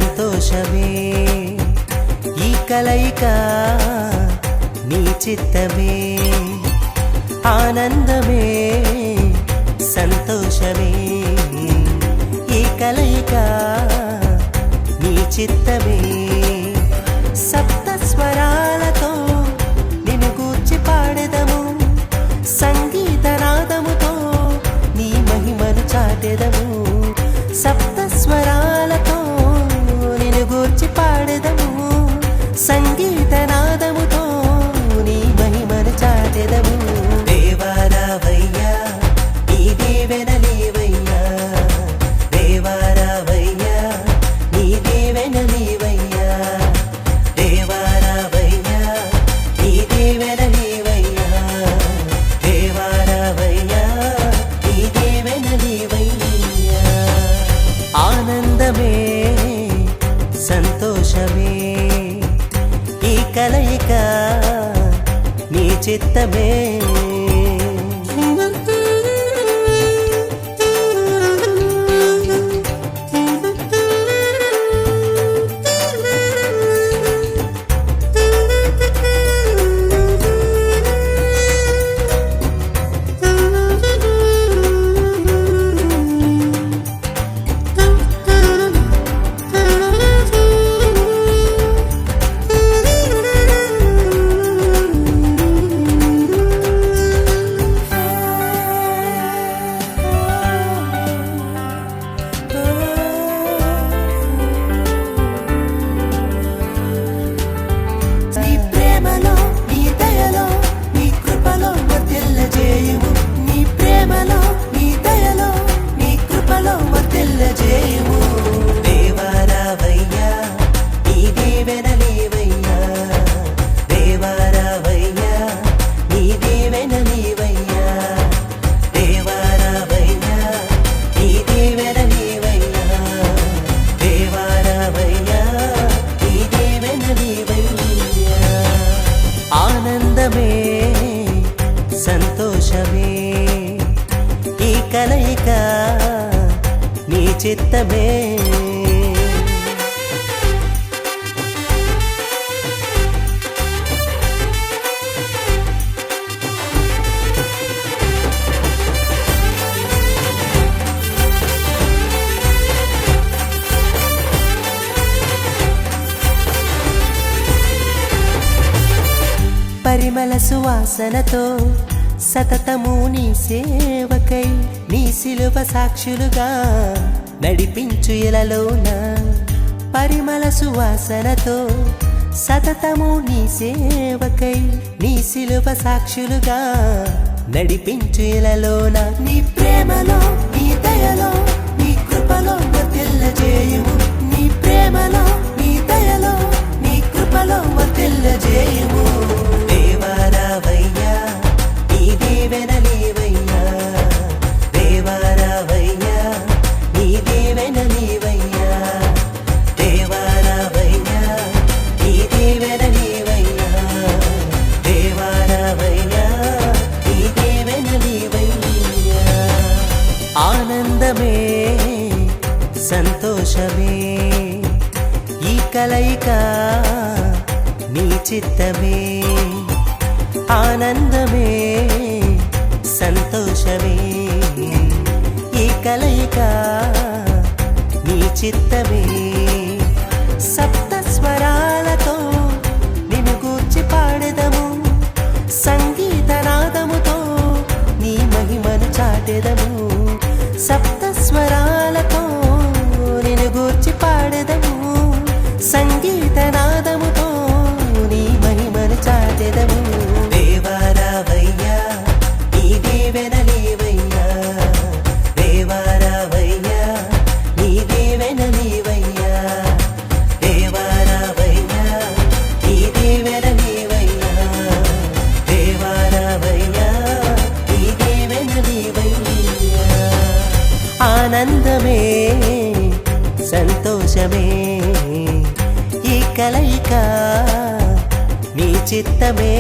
సంతోషమే ఈ కలయిక నీ చిత్తమే ఆనందమే సంతోషమే ఈ కలయిక నీ చిత్తమే సప్త స్వరాలతో నిన్ను గూర్చి పాడెదము సంగీత నాదముతో నీ మహిమను చాటెదము సప్త స్వరాలతో నిన్ను గూర్చి పాడెదము సంగీత నాదముతో నీ మహిమను చాటెదము దేవా రావయ్యా నీ దీవెనలీవయ్యా దేవా రావయ్యా నీ దీవెనలీవయ్యా దేవా రావయ్యా నీ దీవెనలీవయ్యా దేవా రావయ్యా నీ దీవెనలీవయ్యా ఆనందమే సంతోషమే ఈ కలయిక నీ చిత్తమే ఆనందమే సంతోషమే ఈ కలయిక నీ చిత్తమే పరిమళ సువాసనతో సతతము నీ సేవకై నీ శిలువ సాక్షులుగా నడిపించు ఇలలోన పరిమళ సువాసనతో సతతము నీ సేవకై నీ శిలువ సాక్షులుగా నడిపించు ఇలలోన నీ ప్రేమలో నీ దయలో నీ కృపలో వర్ధిల్లజేయుము నీ ప్రేమలో నీ దయలో నీ కృపలో వర్ధిల్లజేయుము దేవా రావయ్యా నీ దీవెనలీవయ్యా దేవా రావయ్యా నీ దీవెనలీవయ్యా దేవా రావయ్యా నీ దీవెనలీవయ్యా దేవా రావయ్యా నీ దీవెనలీవయ్యా ఆనందమే సంతోషమే ఈ కలయిక నీ చిత్తమే ఆనందమే సంతోషమే ఈ కలయిక నీ చిత్తమే సప్త స్వరాలతో నిన్ను గూర్చి పాడెదము సంగీత నాదముతో నీ మహిమను చాటెదము సప్త స్వరాలతో నిన్ను గూర్చి పాడెదము సంగీత నాదముతో నీ మహిమను చాటెదము దేవా రావయ్యా నీ దీవెనలీవయ్యా దేవా రావయ్యా నీ దీవెనలీవయ్యా దేవా రావయ్యా నీ దీవెనలీవయ్యా దేవా రావయ్యా నీ దీవెనలీవయ్యా ఆనందమే సంతోషమే ఈ కలయిక నీ చిత్తమే